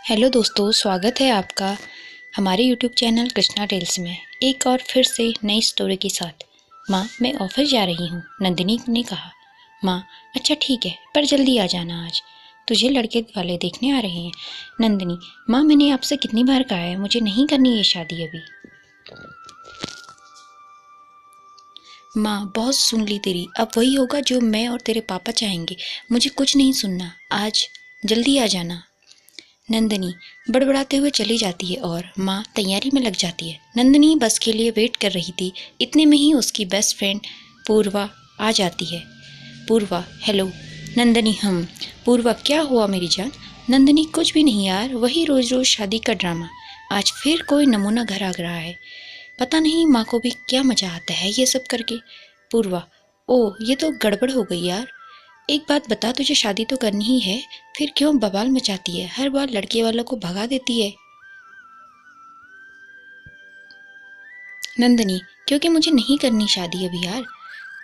Hello दोस्तों, स्वागत है आपका हमारे यूट्यूब चैनल कृष्णा टेल्स में एक और फिर से नई स्टोरी के साथ। माँ, मैं ऑफिस जा रही हूँ, नंदिनी ने कहा। माँ, अच्छा ठीक है, पर जल्दी आ जाना, आज तुझे लड़के वाले देखने आ रहे हैं। नंदिनी, माँ मैंने आपसे कितनी बार कहा है, मुझे नहीं करनी ये शादी अभी। माँ, बहुत सुन ली तेरी, अब वही होगा जो मैं और तेरे पापा चाहेंगे। मुझे कुछ नहीं सुनना, आज जल्दी आ जाना। नंदिनी बड़बड़ाते हुए चली जाती है और माँ तैयारी में लग जाती है। नंदिनी बस के लिए वेट कर रही थी, इतने में ही उसकी बेस्ट फ्रेंड पूर्वा आ जाती है। पूर्वा, हेलो। नंदिनी, हम। पूर्वा, क्या हुआ मेरी जान? नंदिनी, कुछ भी नहीं यार, वही रोज रोज शादी का ड्रामा। आज फिर कोई नमूना घर आ रहा है, पता नहीं माँ को भी क्या मजा आता है ये सब करके। पूर्वा, ओह ये तो गड़बड़ हो गई यार। एक बात बता, तुझे शादी तो करनी ही है, फिर क्यों बवाल मचाती है, हर बार लड़के वालों को भगा देती है। नंदिनी, क्योंकि मुझे नहीं करनी शादी अभी यार।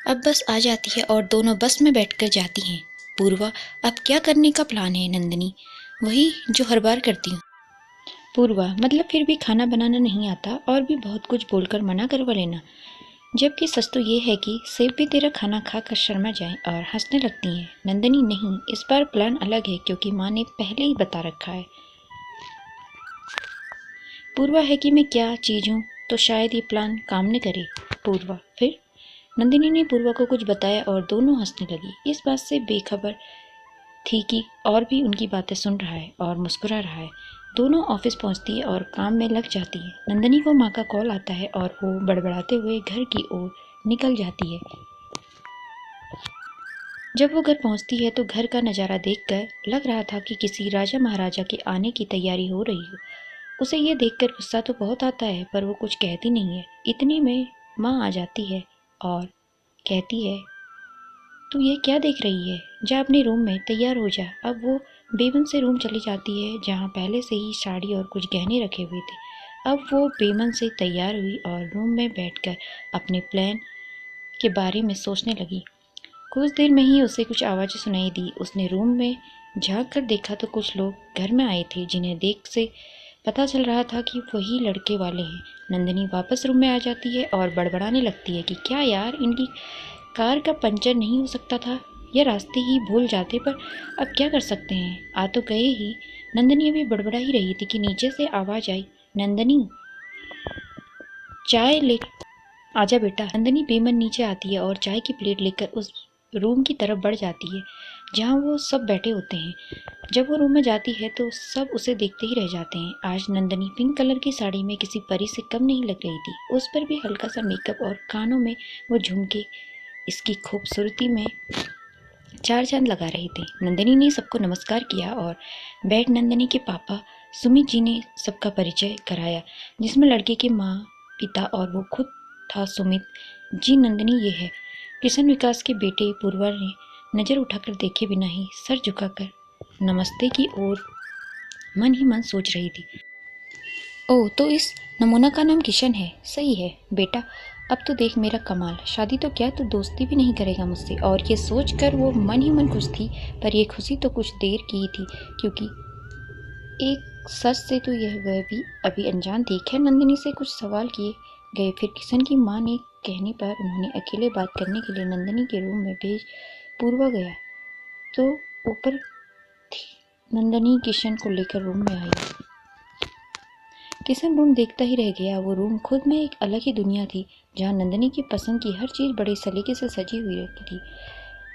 अब बस आ जाती है और दोनों बस में बैठकर जाती हैं। पूर्वा, अब क्या करने का प्लान है? नंदिनी, वही जो हर बार करती हूँ। पूर्वा, मतलब फिर भी खाना बनाना नहीं आता और भी बहुत कुछ बोलकर मना करवा लेना। जबकि सच तो ये है कि सेब भी तेरा खाना खाकर शर्मा जाए और हंसने लगती हैं। नंदिनी, नहीं, इस बार प्लान अलग है क्योंकि माँ ने पहले ही बता रखा है। पूर्वा, है कि मैं क्या चीज़ हूँ तो शायद ये प्लान काम न करे। पूर्वा, फिर? नंदिनी ने पूर्वा को कुछ बताया और दोनों हंसने लगी। इस बात से बेखबर थी कि और भी उनकी बातें सुन रहा है और मुस्कुरा रहा है। दोनों ऑफिस पहुंचती है और काम में लग जाती है। नंदिनी को माँ का कॉल आता है और वो बड़बड़ाते हुए घर की ओर निकल जाती है। जब वो घर पहुंचती है तो घर का नज़ारा देखकर लग रहा था कि किसी राजा महाराजा के आने की तैयारी हो रही हो। उसे ये देखकर गुस्सा तो बहुत आता है, पर वो कुछ कहती नहीं है। इतने में माँ आ जाती है और कहती है, तू ये क्या देख रही है, जा अपने रूम में तैयार हो जा। अब वो बेमन से रूम चली जाती है जहाँ पहले से ही साड़ी और कुछ गहने रखे हुए थे। अब वो बेमन से तैयार हुई और रूम में बैठकर अपने प्लान के बारे में सोचने लगी। कुछ देर में ही उसे कुछ आवाज़ें सुनाई दी। उसने रूम में झांक कर देखा तो कुछ लोग घर में आए थे, जिन्हें देख से पता चल रहा था कि वही लड़के वाले हैं। नंदिनी वापस रूम में आ जाती है और बड़बड़ाने लगती है कि क्या यार, इनकी कार का पंचर नहीं हो सकता था या रास्ते ही भूल जाते, पर अब क्या कर सकते हैं, आ तो गए ही। नंदिनी अभी बड़बड़ा ही रही थी कि नीचे से आवाज़ आई, नंदिनी चाय ले, आजा बेटा। नंदिनी बेमन नीचे आती है और चाय की प्लेट लेकर उस रूम की तरफ बढ़ जाती है जहाँ वो सब बैठे होते हैं। जब वो रूम में जाती है तो सब उसे देखते ही रह जाते हैं। आज नंदिनी पिंक कलर की साड़ी में किसी परी से कम नहीं लग रही थी। उस पर भी हल्का सा मेकअप और कानों में वो झुमके इसकी खूबसूरती में चार चांद लगा रहे थे। नंदिनी ने सबको नमस्कार किया और बैठ नंदिनी के पापा सुमित जी ने सबका परिचय कराया, जिसमें लड़के के माँ पिता और वो खुद था। सुमित जी, नंदिनी ये है किशन विकास के बेटे। पूर्वा ने नज़र उठाकर देखे बिना ही सर झुकाकर नमस्ते की ओर मन ही मन सोच रही थी। ओह, तो इस नमूना का नाम किशन है, सही है बेटा। अब तो देख मेरा कमाल, शादी तो क्या तू दोस्ती भी नहीं करेगा मुझसे। और ये सोचकर वो मन ही मन खुश थी, पर ये खुशी तो कुछ देर की ही थी, क्योंकि एक सच से तो यह वह भी अभी अनजान थी। खैर, नंदिनी से कुछ सवाल किए गए, फिर किशन की माँ ने कहने पर उन्होंने अकेले बात करने के लिए नंदिनी के रूम में भेज पूर्वा गया तो ऊपर थी। नंदिनी किशन को लेकर रूम में आई। किशन रूम देखता ही रह गया। वो रूम खुद में एक अलग ही दुनिया थी, जहाँ नंदिनी की पसंद की हर चीज़ बड़े सलीके से सजी हुई रहती थी।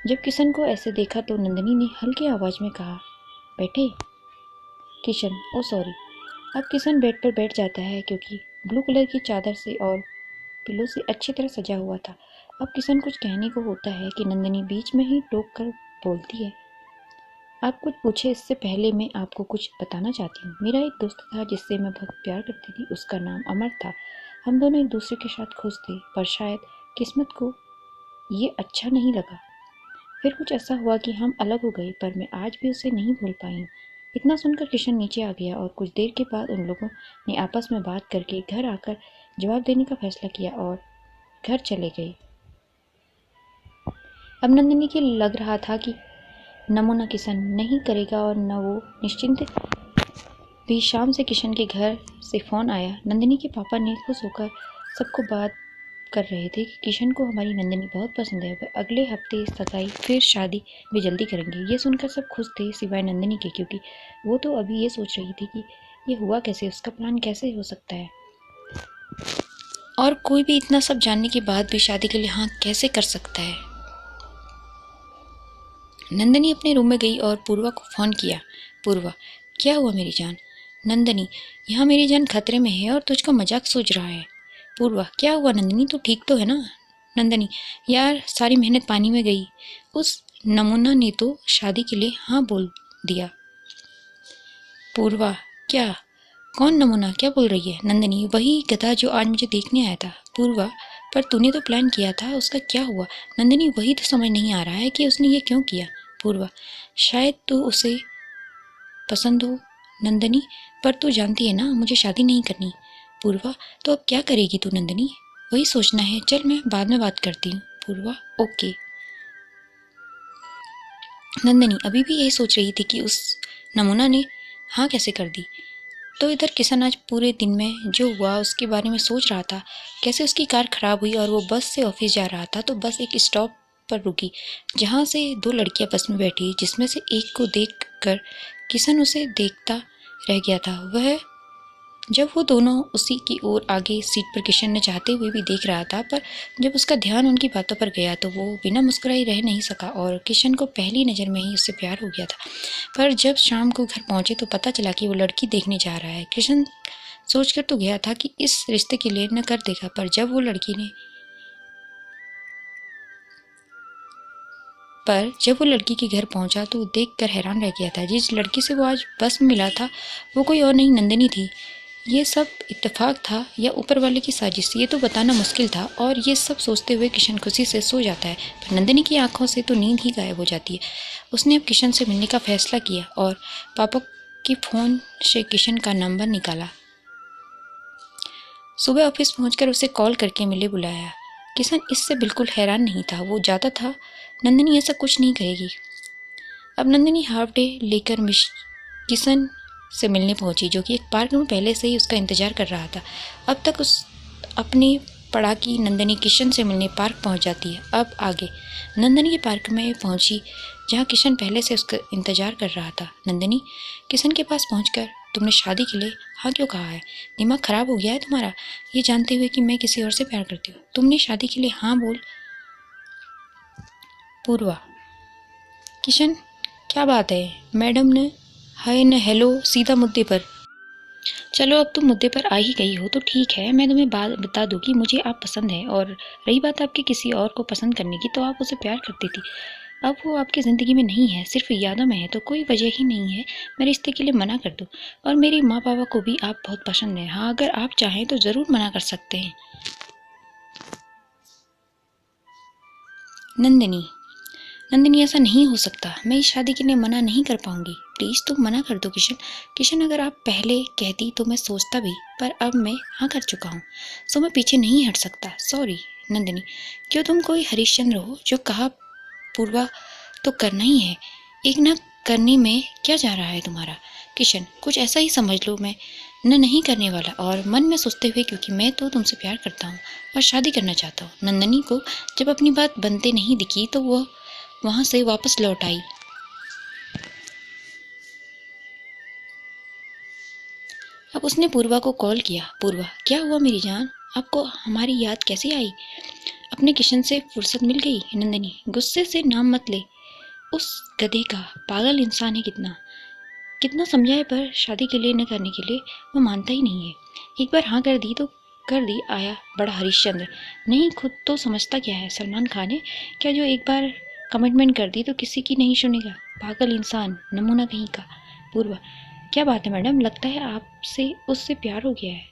जब किशन को ऐसे देखा तो नंदिनी ने हल्की आवाज़ में कहा, बैठे। किशन, ओ सॉरी। अब किशन बेड पर बैठ जाता है क्योंकि ब्लू कलर की चादर से और पिलो से अच्छी तरह सजा हुआ था। अब किशन कुछ कहने को होता है कि नंदिनी बीच में ही टोक कर बोलती है, आप कुछ पूछे इससे पहले मैं आपको कुछ बताना चाहती हूँ। मेरा एक दोस्त था जिससे मैं बहुत प्यार करती थी, उसका नाम अमर था। हम दोनों एक दूसरे के साथ खुश थे, पर शायद किस्मत को ये अच्छा नहीं लगा। फिर कुछ ऐसा हुआ कि हम अलग हो गए, पर मैं आज भी उसे नहीं भूल पाई हूँ। इतना सुनकर किशन नीचे आ गया और कुछ देर के बाद उन लोगों ने आपस में बात करके घर आकर जवाब देने का फैसला किया और घर चले गए। अब नंदिनी के लग रहा था कि नमूना किशन नहीं करेगा और न वो निश्चिंत भी शाम से किशन के घर से फ़ोन आया। नंदिनी के पापा ने खुश होकर सबको बात कर रहे थे कि किशन को हमारी नंदिनी बहुत पसंद है, वह अगले हफ्ते सगाई फिर शादी भी जल्दी करेंगे। ये सुनकर सब खुश थे सिवाय नंदिनी के, क्योंकि वो तो अभी ये सोच रही थी कि ये हुआ कैसे, उसका प्लान कैसे हो सकता है और कोई भी इतना सब जानने के बाद भी शादी के लिए हाँ कैसे कर सकता है। नंदिनी अपने रूम में गई और पूर्वा को फ़ोन किया। पूर्वा, क्या हुआ मेरी जान? नंदिनी, यहाँ मेरी जान खतरे में है और तुझको मजाक सूझ रहा है। पूर्वा, क्या हुआ नंदिनी, तू ठीक तो है ना? नंदिनी, यार सारी मेहनत पानी में गई। उस नमूना ने तो शादी के लिए हाँ बोल दिया। पूर्वा, क्या? कौन नमूना, क्या बोल रही है? नंदिनी, वही गधा जो आज मुझे देखने आया था। पूर्वा, पर तूने तो प्लान किया था, उसका क्या हुआ? नंदिनी, वही तो समझ नहीं आ रहा है कि उसने ये क्यों किया। पूर्वा, शायद तू उसे पसंद हो। नंदिनी, पर तू जानती है ना मुझे शादी नहीं करनी। पूर्वा, तो अब क्या करेगी तू नंदिनी? वही सोचना है, चल मैं बाद में बात करती हूँ। पूर्वा, ओके। नंदिनी अभी भी यही सोच रही थी कि उस नमूना ने हाँ कैसे कर दी। तो इधर किशन आज पूरे दिन में जो हुआ उसके बारे में सोच रहा था। कैसे उसकी कार खराब हुई और वो बस से ऑफिस जा रहा था तो बस एक स्टॉप पर रुकी, जहाँ से दो लड़कियां बस में बैठी, जिसमें से एक को देखकर किशन उसे देखता रह गया था। वह जब वो दोनों उसी की ओर आगे सीट पर किशन ने चाहते हुए भी देख रहा था, पर जब उसका ध्यान उनकी बातों पर गया तो वो बिना मुस्कुराए रह नहीं सका और किशन को पहली नज़र में ही उससे प्यार हो गया था। पर जब शाम को घर पहुंचे तो पता चला कि वो लड़की देखने जा रहा है। किशन सोचकर तो गया था कि इस रिश्ते के लिए न कर देगा, पर जब वो लड़की के घर पहुंचा तो देखकर हैरान रह गया था। जिस लड़की से वो आज बस में मिला था वो कोई और नहीं नंदिनी थी। ये सब इत्तेफाक था या ऊपर वाले की साजिश, ये तो बताना मुश्किल था। और ये सब सोचते हुए किशन खुशी से सो जाता है, पर नंदिनी की आंखों से तो नींद ही गायब हो जाती है। उसने अब किशन से मिलने का फैसला किया और पापा की फ़ोन से किशन का नंबर निकाला। सुबह ऑफिस पहुंचकर उसे कॉल करके मिले बुलाया। किशन इससे बिल्कुल हैरान नहीं था, वो जाता था नंदिनी ऐसा कुछ नहीं कहेगी। अब नंदिनी हाफ डे लेकर किशन से मिलने पहुंची, जो कि एक पार्क में पहले से ही उसका इंतजार कर रहा था। अब तक उस अपनी पड़ाकी नंदिनी किशन से मिलने पार्क पहुंच जाती है। अब आगे नंदिनी के पार्क में पहुंची जहां किशन पहले से उसका इंतजार कर रहा था। नंदिनी किशन के पास पहुंचकर, तुमने शादी के लिए हाँ क्यों कहा है? दिमाग खराब हो गया है तुम्हारा, ये जानते हुए कि मैं किसी और से प्यार करती हूँ? तुमने शादी के लिए हाँ बोल। पूर्वा, किशन क्या बात है, मैडम ने हाय न हेलो, सीधा मुद्दे पर। चलो अब तुम मुद्दे पर आ ही गई हो तो ठीक है, मैं तुम्हें बात बता दूं कि मुझे आप पसंद है। और रही बात आपके किसी और को पसंद करने की, तो आप उसे प्यार करती थी, अब वो आपकी ज़िंदगी में नहीं है, सिर्फ यादों में है, तो कोई वजह ही नहीं है मैं रिश्ते के लिए मना कर दूं। और मेरी माँ पापा को भी आप बहुत पसंद है। हाँ अगर आप चाहें तो ज़रूर मना कर सकते हैं। नंदिनी नंदिनी ऐसा नहीं हो सकता, मैं इस शादी के लिए मना नहीं कर पाऊंगी, प्लीज़ तुम मना कर दो किशन। किशन अगर आप पहले कहती तो मैं सोचता भी, पर अब मैं हाँ कर चुका हूँ, सो मैं पीछे नहीं हट सकता, सॉरी। नंदिनी, क्यों तुम कोई हरिश्चंद्र हो? जो कहा पूर्वा तो करना ही है, एक ना करने में क्या जा रहा है तुम्हारा? किशन, कुछ ऐसा ही समझ लो, मैं न नहीं करने वाला, और मन में सोचते हुए, क्योंकि मैं तो तुमसे प्यार करता हूँ और शादी करना चाहता हूँ। नंदिनी को जब अपनी बात बनते नहीं दिखी तो वह वहां से वापस लौट आई। अब उसने पूर्वा को कॉल किया। पूर्वा, क्या हुआ मेरी जान, आपको हमारी याद कैसे आई? अपने किशन से फुर्सत मिल गई? नंदिनी, गुस्से से नाम मत ले, उस गधे का, पागल इंसान है, कितना कितना समझाए पर शादी के लिए न करने के लिए वो मानता ही नहीं है। एक बार हाँ कर दी तो कर दी, आया बड़ा हरिश्चंद्र। नहीं, खुद तो समझता क्या है, सलमान खान है क्या जो एक बार कमिटमेंट कर दी तो किसी की नहीं सुनेगा? पागल इंसान, नमूना कहीं का। पूर्वा, क्या बात है मैडम, लगता है आपसे उससे प्यार हो गया है,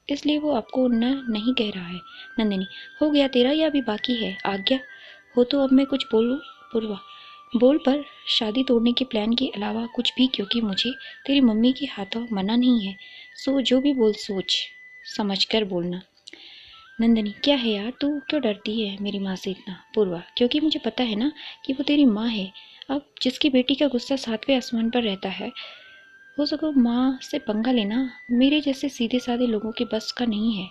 इसलिए वो आपको न नहीं कह रहा है। नंदिनी, हो गया तेरा या अभी बाकी है? आज्ञा हो तो अब मैं कुछ बोलूं? पूर्वा, बोल, पर शादी तोड़ने के प्लान के अलावा कुछ भी, क्योंकि मुझे तेरी मम्मी के हाथों मना नहीं है, सो जो भी बोल सोच समझ कर बोलना। नंदिनी, क्या है यार, तू क्यों डरती है मेरी माँ से इतना? पूर्वा, क्योंकि मुझे पता है ना कि वो तेरी माँ है। अब जिसकी बेटी का गुस्सा 7वें आसमान पर रहता है हो सको माँ से पंगा लेना मेरे जैसे सीधे साधे लोगों के बस का नहीं है।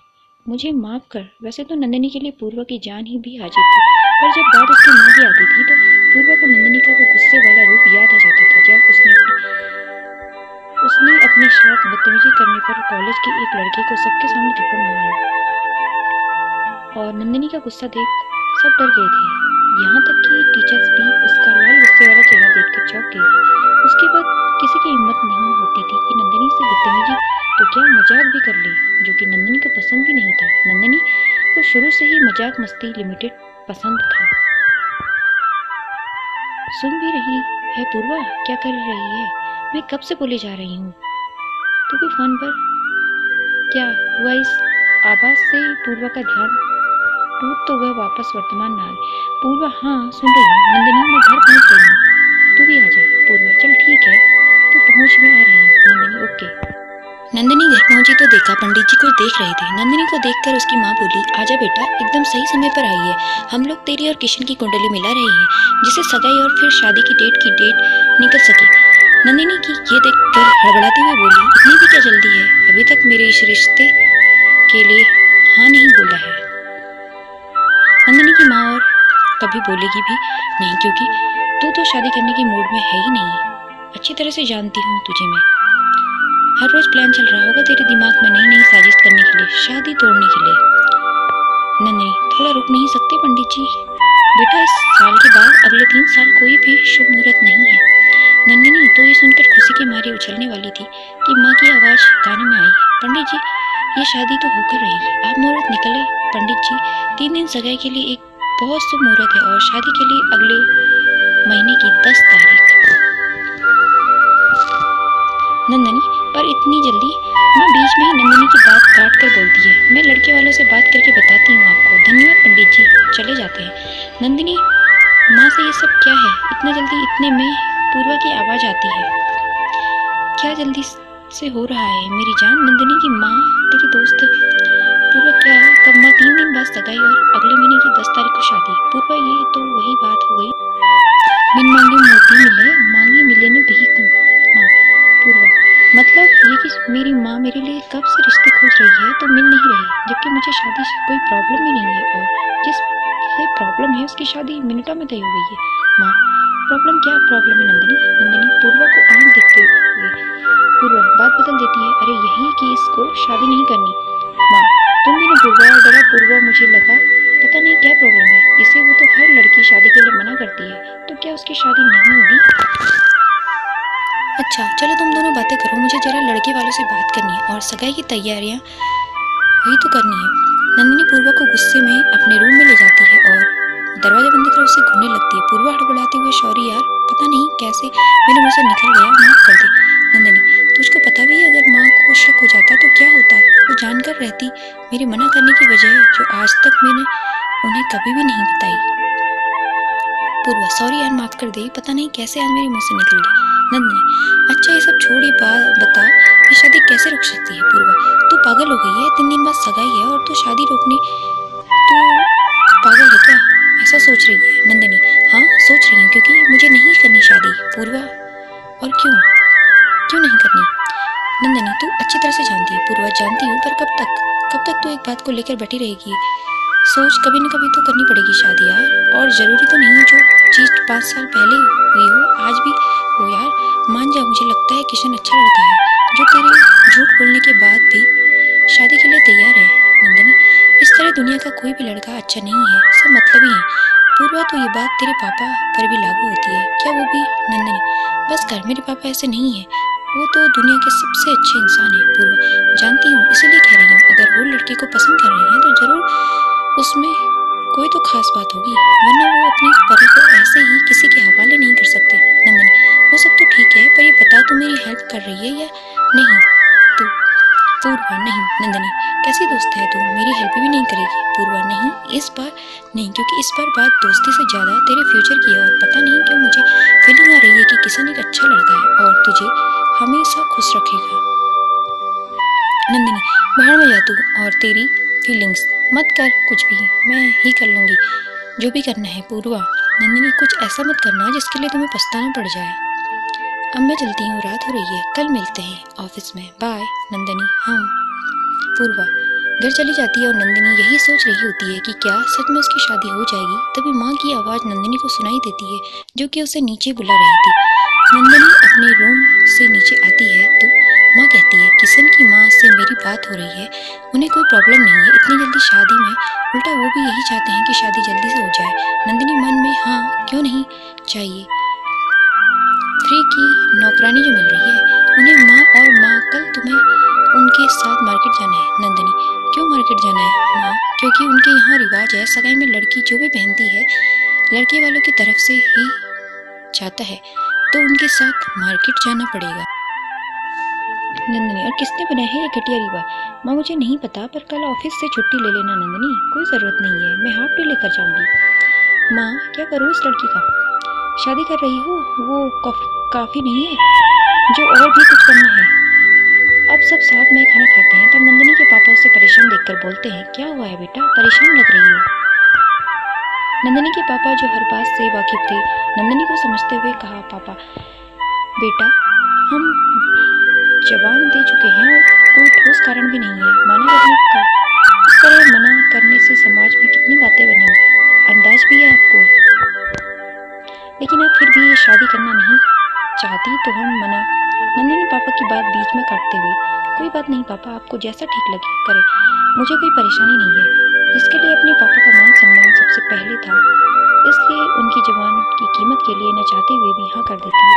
मुझे माफ कर। वैसे तो नंदिनी के लिए पूर्वा की जान ही भी हाजिर थी, पर जब बात उसकी माँ की आती थी तो पूर्वा को नंदिनी का वो गुस्से वाला रूप याद आ जाता था जब उसने अपने साथ बदतमीजी करने पर कॉलेज के एक लड़के को सबके सामने थप्पड़ मारा, और नंदिनी का गुस्सा देख सब डर गए थे, यहाँ तक कि टीचर्स भी उसका लाल गुस्से वाला चेहरा देखकर चौंक गई थी। उसके बाद किसी की हिम्मत नहीं होती थी कि नंदिनी से बदतमीजी तो क्या मजाक भी कर ले, जो कि नंदिनी को पसंद भी नहीं था। नंदिनी को शुरू से ही मजाक मस्ती लिमिटेड पसंद था। सुन भी रही है पूर्वा, क्या कर रही है? मैं कब से बोले जा रही हूँ, तू भी फोन पर। क्या हुआ? इस आवाज से पूर्वा का ध्यान टूट तो वह वापस वर्तमान में आ गई। पूर्वा, हाँ सुन रही हूँ नंदिनी, मैं घर पहुँच रही हूँ, तू भी आ जा। पूर्वा, चल ठीक है, तू पहुँच, मैं आ रही हूँ। नंदिनी, ओके। नंदिनी घर पहुंची तो देखा पंडित जी कुछ देख रहे थे। नंदिनी को देखकर उसकी माँ बोली, आजा बेटा, एकदम सही समय पर आई है। हम लोग तेरी और किशन की कुंडली मिला रहे हैं, जिससे सगाई और फिर शादी की डेट निकल सके। नंदिनी की ये देखकर हड़बड़ाती हुई बोली, इतनी भी क्या जल्दी है? अभी तक मेरे इस रिश्ते के लिए हाँ नहीं बोला है। नंदिनी की माँ और कभी बोलेगी भी नहीं, क्योंकि तू तो शादी करने के मूड में है ही नहीं। अच्छी तरह से जानती हूँ तुझे मैं। हर रोज प्लान चल रहा होगा तेरे दिमाग में नई नई साजिश करने के लिए, शादी तोड़ने के लिए। नंदिनी, थोड़ा रुक नहीं सकते पंडित जी? बेटा, इस साल के बाद अगले 3 साल कोई भी शुभ मुहूर्त नहीं है। नंदिनी तो ये सुनकर खुशी के मारे उछलने वाली थी कि माँ की आवाज कानों में आई, पंडित जी, ये शादी तो होकर रहेगी। आप मुहूर्त निकले पंडित जी। 3 दिन सगाई के लिए एक बहुत शुभ मुहूर्त है, और शादी के लिए अगले महीने की 10 तारीख। नंदिनी, पर इतनी जल्दी? माँ बीच में ही नंदिनी की बात काट कर बोलती है, मैं लड़के वालों से बात करके बताती हूँ आपको। धन्यवाद पंडित जी, चले जाते हैं। नंदिनी, माँ से ये सब क्या है इतना जल्दी? इतने में पूर्वा की आवाज आती है, क्या जल्दी से हो रहा है मेरी जान? नंदिनी की माँ, तेरी दोस्त पूर्वा, क्या कब माँ? 3 दिन बाद सगाई और अगले महीने की 10 तारीख को शादी। पूर्वा, ये तो वही बात हो गई, बिन मांगे मोती मिले, मांगी मिले ने भीख माँ। पूर्वा, मतलब ये कि मेरी माँ मेरे लिए कब से रिश्ते खोज रही है तो मिल नहीं रहे, जबकि मुझे शादी से कोई प्रॉब्लम ही नहीं है, और जिससे प्रॉब्लम है उसकी शादी मिनटों में तय हो गई है। माँ, प्रॉब्लम? क्या प्रॉब्लम है नंदिनी? नंदिनी पूर्वा को आंख देखते हुए, पूर्वा बात बदल देती है, अरे यही कि इसको शादी नहीं करनी। माँ, तुम भी ना पूर्वा, डरा पूर्वा, मुझे लगा पता नहीं क्या प्रॉब्लम है इसे, वो तो हर लड़की शादी के लिए मना करती है, तो क्या उसकी शादी नहीं होगी? अच्छा चलो तुम दोनों बातें करो, मुझे जरा लड़के वालों से बात करनी है और सगाई की तैयारियां वही तो करनी है। नंदिनी पूर्वा को गुस्से में अपने रूम में ले जाती है और दरवाजा बंद कर उससे घूरने लगती है। पूर्वा हड़बड़ाते हुए, सॉरी यार, पता नहीं कैसे मेरे मुंह से निकल गया, माफ कर दे। नंदिनी, तुझको पता भी है अगर माँ को शक हो जाता तो क्या होता? वो जानकर रहती मेरे मना करने की वजह जो आज तक मैंने उन्हें कभी भी नहीं बताई। पूर्वा, सॉरी यार, माफ कर दे, पता नहीं कैसे आज मेरे मुंह से निकल गया। नंदिनी, अच्छा ये सब छोड़, ये बता ये शादी कैसे रुक सकती है? पूर्वा, तू पागल हो गई है, 3 दिन बाद सगाई है और तू शादी रोकने, तू पागल है क्या? ऐसा सोच रही है? नंदिनी, हाँ सोच रही हूँ, क्योंकि मुझे नहीं करनी शादी। पूर्वा, और क्यों क्यों नहीं करनी? नंदिनी, तू अच्छी तरह से जानती है। पूर्वा, जानती हूँ, पर कब तक तू एक बात को लेकर बैठी रहेगी? सोच, कभी न कभी तो करनी पड़ेगी शादी यार, और जरूरी तो नहीं जो चीज 5 साल पहले हुई हो आज भी हो यार। मान जा, मुझे लगता है किशन अच्छा लड़का है जो तेरे झूठ बोलने के बाद भी शादी के लिए तैयार है। नंदिनी, इस तरह दुनिया का कोई भी लड़का अच्छा नहीं है, सब मतलबी है। पूर्वा, तो ये बात तेरे पापा पर भी लागू होती है क्या? वो भी? नंदिनी, बस कर, मेरे पापा ऐसे नहीं है, वो तो दुनिया के सबसे अच्छे इंसान है। पूर्वा, जानती हूँ, इसीलिए कह रही हूँ, अगर वो लड़के को पसंद कर रही है तो जरूर उसमें कोई तो खास बात होगी, वरना वो अपनी परी को ऐसे ही किसी के हवाले नहीं कर सकते। नंदिनी, वो सब तो ठीक है, पर ये बता तू मेरी हेल्प कर रही है या नहीं? तू? पूर्वा, नहीं। नंदिनी, कैसी दोस्त है तू, मेरी हेल्प भी नहीं करेगी? पूर्वा, नहीं, इस बार नहीं, क्योंकि इस बार बात दोस्ती से ज्यादा तेरे फ्यूचर की है, और पता नहीं क्यों मुझे फीलिंग आ रही है कि किशन एक अच्छा लड़का है और तुझे हमेशा खुश रखेगा। नंदिनी, बाहर में जा तू और तेरी फीलिंग्स, मत कर कुछ भी, मैं ही कर लूंगी जो भी करना है। पूर्वा, नंदिनी, कुछ ऐसा मत करना जिसके लिए तुम्हें पछताना पड़ जाए। अब मैं चलती हूँ, रात हो रही है, कल मिलते हैं ऑफिस में, बाय। नंदिनी हाँ। पूर्वा घर चली जाती है और नंदिनी यही सोच रही होती है कि क्या सच में उसकी शादी हो जाएगी। तभी माँ की आवाज़ नंदिनी को सुनाई देती है, जो कि उसे नीचे बुला रही थी। नंदिनी अपने रूम से नीचे आती है तो माँ कहती है, किशन की माँ से मेरी बात हो रही है, उन्हें कोई प्रॉब्लम नहीं है इतनी जल्दी शादी में, उल्टा वो भी यही चाहते हैं कि शादी जल्दी से हो जाए। नंदिनी मन में हाँ क्यों नहीं चाहिए, फ्री की नौकरानी जो मिल रही है उन्हें। माँ और माँ कल तुम्हें उनके साथ मार्केट जाना है। नंदिनी क्यों मार्केट जाना है माँ? क्योंकि उनके यहाँ रिवाज है, सगाई में लड़की जो भी पहनती है लड़के वालों की तरफ से ही जाता है, तो उनके साथ मार्केट जाना पड़ेगा। नंदिनी और किसने बनाया है ये घटिया रिवाज? माँ मुझे नहीं पता, पर कल ऑफिस से छुट्टी ले लेना नंदिनी, कोई ज़रूरत नहीं है, मैं हाफ डे लेकर जाऊंगी। माँ क्या करूँ इस लड़की का? शादी कर रही हो वो काफ़ी नहीं है, जो और भी कुछ करना है। अब सब साथ में खाना खाते हैं, तब नंदिनी के पापा उसे परेशान देखकर बोलते हैं, क्या हुआ है बेटा, परेशान लग रही हो? नंदिनी के पापा जो हर बात से वाकिफ थे, नंदिनी को समझते हुए कहा, पापा बेटा हम जवाब दे चुके हैं और कोई ठोस कारण भी नहीं है, माना करने का। इस तरह मना करने से समाज में कितनी बातें बनेंगी, अंदाज भी है आपको। लेकिन आप फिर भी ये शादी करना नहीं चाहती तो हम मना। नंदिनी पापा की बात बीच में काटते हुए, कोई बात नहीं पापा, आपको जैसा ठीक लगे करें, मुझे कोई परेशानी नहीं है। जिसके लिए अपने पापा का मान सम्मान सबसे पहले था, इसलिए उनकी जवान की कीमत के लिए न चाहते हुए भी हाँ कर देती है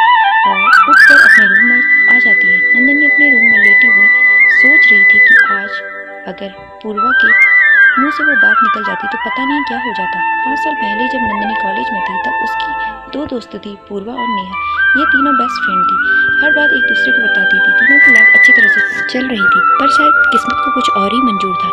और उठकर अपने रूम में आ जाती है। नंदिनी अपने रूम में लेटी हुई सोच रही थी कि आज अगर पूर्वा के मुंह से वो बात निकल जाती तो पता नहीं क्या हो जाता। 5 साल पहले जब नंदिनी कॉलेज में थी तब उसकी 2 दोस्त थी, पूर्वा और नेहा। ये तीनों बेस्ट फ्रेंड थी, हर बात एक दूसरे को बताती थी, तीनों की लाइफ अच्छी तरह से चल रही थी, पर शायद किस्मत को कुछ और ही मंजूर था।